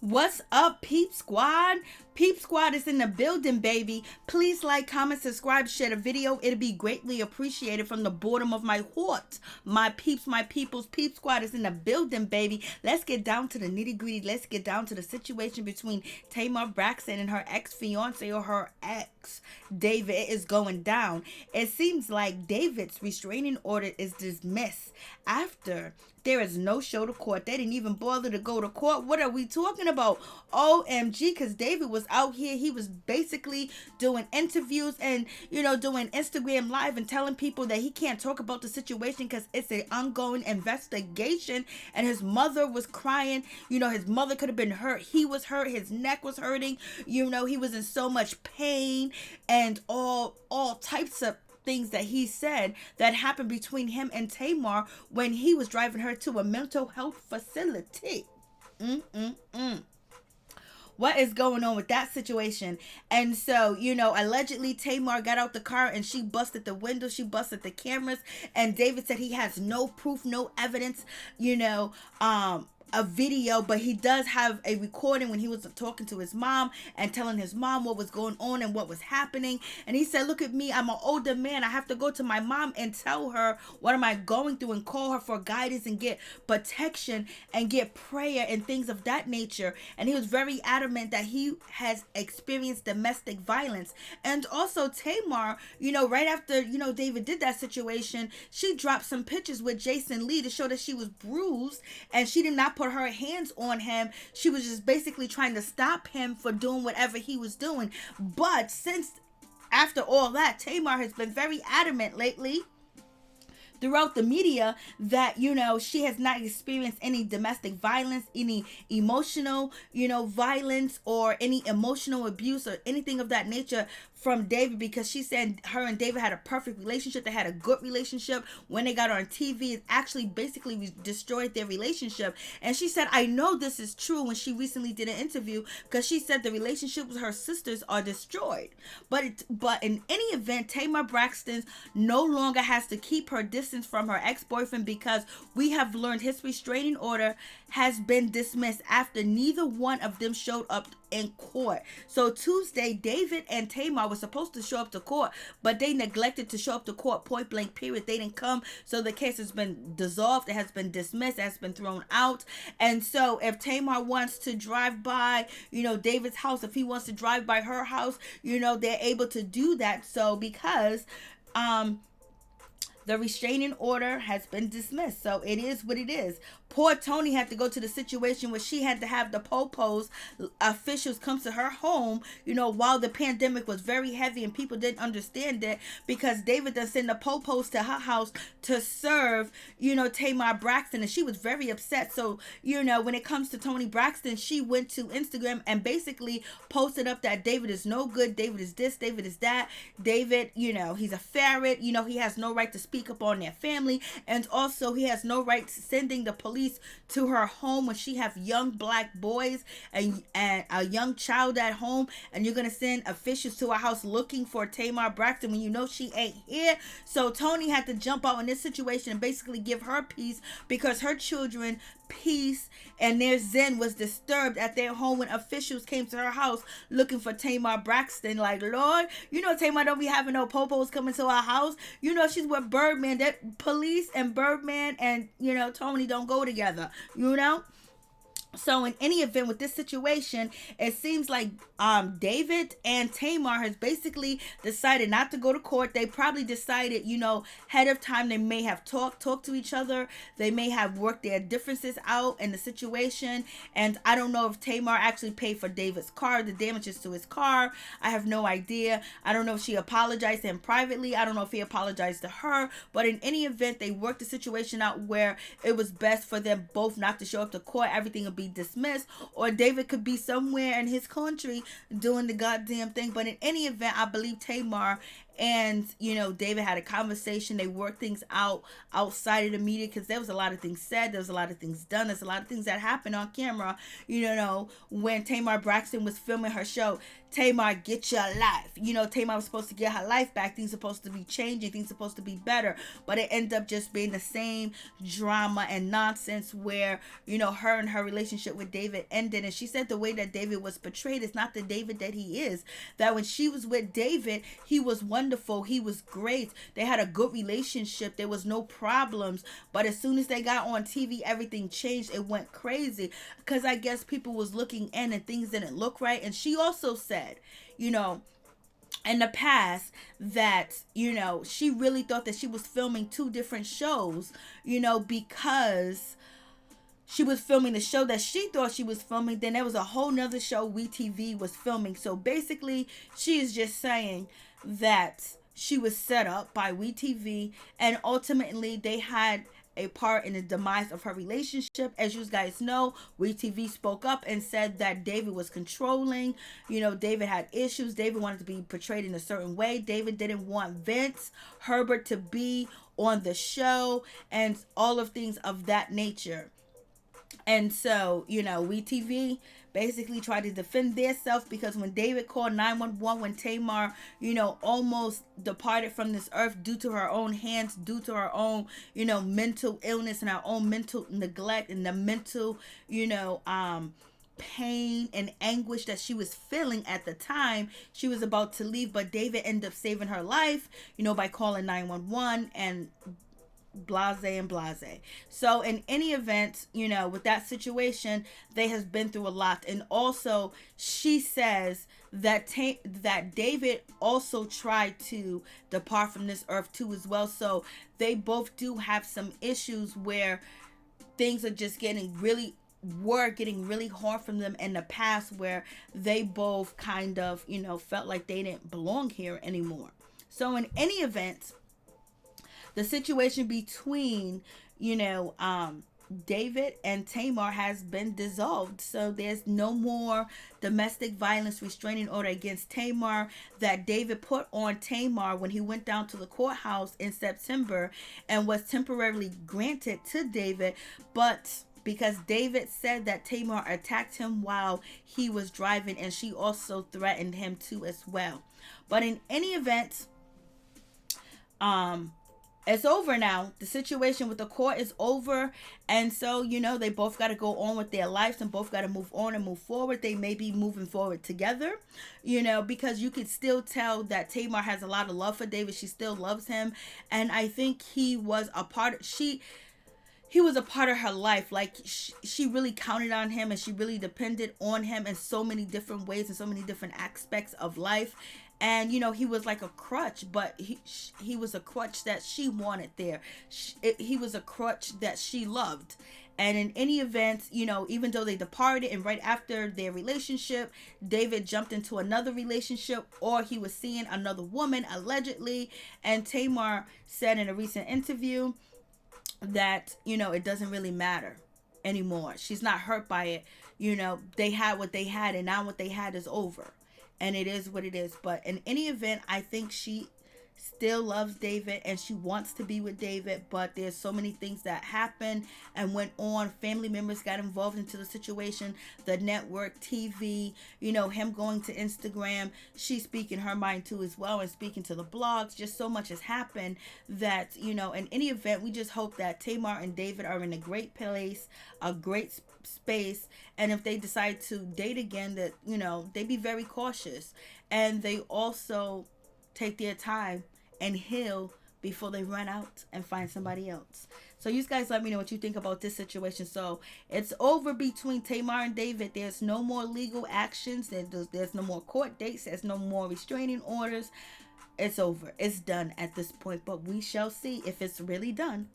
What's up, Peep Squad? Peep Squad is in the building, baby. Please like, comment, subscribe, share the video. It'll be greatly appreciated from the bottom of my heart. My peeps, my peoples, Peep Squad is in the building, baby. Let's get down to the nitty gritty. Let's get down to the situation between TAMAR BRAXTON and her ex-fiance or her ex, David. It is going down. It seems like David's restraining order is dismissed after there is no show to court. They didn't even bother to go to court. What are we talking about? OMG, because David was out here. He was basically doing interviews and, doing Instagram live and telling people that he can't talk about the situation because it's an ongoing investigation. And his mother was crying. His mother could have been hurt. He was hurt. His neck was hurting. He was in so much pain and all types of things that he said that happened between him and Tamar when he was driving her to a mental health facility. What is going on with that situation? And so, allegedly Tamar got out the car and she busted the window, she busted the cameras, and David said he has no proof, no evidence, a video, but he does have a recording when he was talking to his mom and telling his mom what was going on and what was happening. And he said, look at me, I'm an older man, I have to go to my mom and tell her what am I going through and call her for guidance and get protection and get prayer and things of that nature. And he was very adamant that he has experienced domestic violence. And also Tamar, right after David did that situation, she dropped some pictures with Jason Lee to show that she was bruised, and she did not put her hands on him. She was just basically trying to stop him for doing whatever he was doing. But since after all that, Tamar has been very adamant lately throughout the media that, she has not experienced any domestic violence, any emotional, violence, or any emotional abuse or anything of that nature from David, because she said her and David had a perfect relationship. They had a good relationship. When they got on TV, it actually basically destroyed their relationship. And she said, I know this is true, when she recently did an interview, because she said the relationship with her sisters are destroyed. But in any event, Tamar Braxton no longer has to keep her distance from her ex-boyfriend, because we have learned his restraining order has been dismissed after neither one of them showed up in court. So Tuesday, David and Tamar were supposed to show up to court, but they neglected to show up to court, point blank period. They didn't come, so the case has been dissolved. It has been dismissed. It has been thrown out. And so if Tamar wants to drive by, David's house, if he wants to drive by her house, they're able to do that. So because the restraining order has been dismissed. So it is what it is. Poor Toni had to go to the situation where she had to have the Popos officials come to her home, while the pandemic was very heavy and people didn't understand it, because David done sent the Popos to her house to serve, Tamar Braxton, and she was very upset. So, when it comes to Toni Braxton, she went to Instagram and basically posted up that David is no good, David is this, David is that, David, he's a ferret, he has no right to speak up on their family, and also he has no right to sending the police to her home when she have young black boys and a young child at home, and you're gonna send officials to her house looking for Tamar Braxton when she ain't here. So Toni had to jump out in this situation and basically give her peace, because her children peace and their zen was disturbed at their home when officials came to her house looking for Tamar Braxton. Like, Lord, Tamar don't be having no popos coming to our house. She's with Birdman. That police and Birdman and Toni don't go together. So in any event, with this situation, it seems like David and Tamar has basically decided not to go to court. They probably decided, ahead of time, they may have talked to each other. They may have worked their differences out in the situation. And I don't know if Tamar actually paid for David's car, the damages to his car. I have no idea. I don't know if she apologized to him privately. I don't know if he apologized to her. But in any event, they worked the situation out where it was best for them both not to show up to court. Everything will be dismissed, or David could be somewhere in his country doing the goddamn thing. But in any event, I believe Tamar And David had a conversation. They worked things out outside of the media, because there was a lot of things said, there was a lot of things done, there's a lot of things that happened on camera. When Tamar Braxton was filming her show, Tamar, get your life. Tamar was supposed to get her life back. Things supposed to be changing. Things supposed to be better. But it ended up just being the same drama and nonsense where, her and her relationship with David ended. And she said the way that David was portrayed is not the David that he is. That when she was with David, he was wonderful. He was great. They had a good relationship. There was no problems. But as soon as they got on TV, everything changed. It went crazy. Because I guess people was looking in and things didn't look right. And she also said, in the past that, she really thought that she was filming two different shows, because she was filming the show that she thought she was filming. Then there was a whole nother show WeTV was filming. So basically, she is just saying that she was set up by WeTV, and ultimately they had a part in the demise of her relationship. As you guys know, WeTV spoke up and said that David was controlling. David had issues. David wanted to be portrayed in a certain way. David didn't want Vince Herbert to be on the show and all of things of that nature. And so, WeTV basically tried to defend themselves, because when David called 911, when Tamar, almost departed from this earth due to her own hands, due to her own, mental illness and her own mental neglect and the mental, pain and anguish that she was feeling at the time, she was about to leave. But David ended up saving her life, by calling 911 and blase. So in any event, with that situation, they has been through a lot. And also she says that that David also tried to depart from this earth too as well. So they both do have some issues where things are just getting really hard from them in the past, where they both kind of felt like they didn't belong here anymore. So in any event, the situation between, David and Tamar has been dissolved. So there's no more domestic violence restraining order against Tamar that David put on Tamar when he went down to the courthouse in September, and was temporarily granted to David. But because David said that Tamar attacked him while he was driving, and she also threatened him too as well. But in any event, it's over now. The situation with the court is over. And so, they both got to go on with their lives and both got to move on and move forward. They may be moving forward together, because you could still tell that Tamar has a lot of love for David. She still loves him. And I think he was a part of her life. Like she really counted on him, and she really depended on him in so many different ways and so many different aspects of life. And he was like a crutch, but he was a crutch that she wanted there. He was a crutch that she loved. And in any event, even though they departed, and right after their relationship, David jumped into another relationship, or he was seeing another woman allegedly. And Tamar said in a recent interview that it doesn't really matter anymore. She's not hurt by it. They had what they had, and now what they had is over. And it is what it is. But in any event, I think she still loves David and she wants to be with David. But there's so many things that happened and went on. Family members got involved into the situation. The network, TV, him going to Instagram. She's speaking her mind too as well, and speaking to the blogs. Just so much has happened that, in any event, we just hope that Tamar and David are in a great place, a great space. And if they decide to date again, that they be very cautious, and they also take their time and heal before they run out and find somebody else. So you guys let me know what you think about this situation. So it's over between Tamar and David. There's no more legal actions. There's no more court dates. There's no more restraining orders. It's over. It's done at this point, but we shall see if it's really done.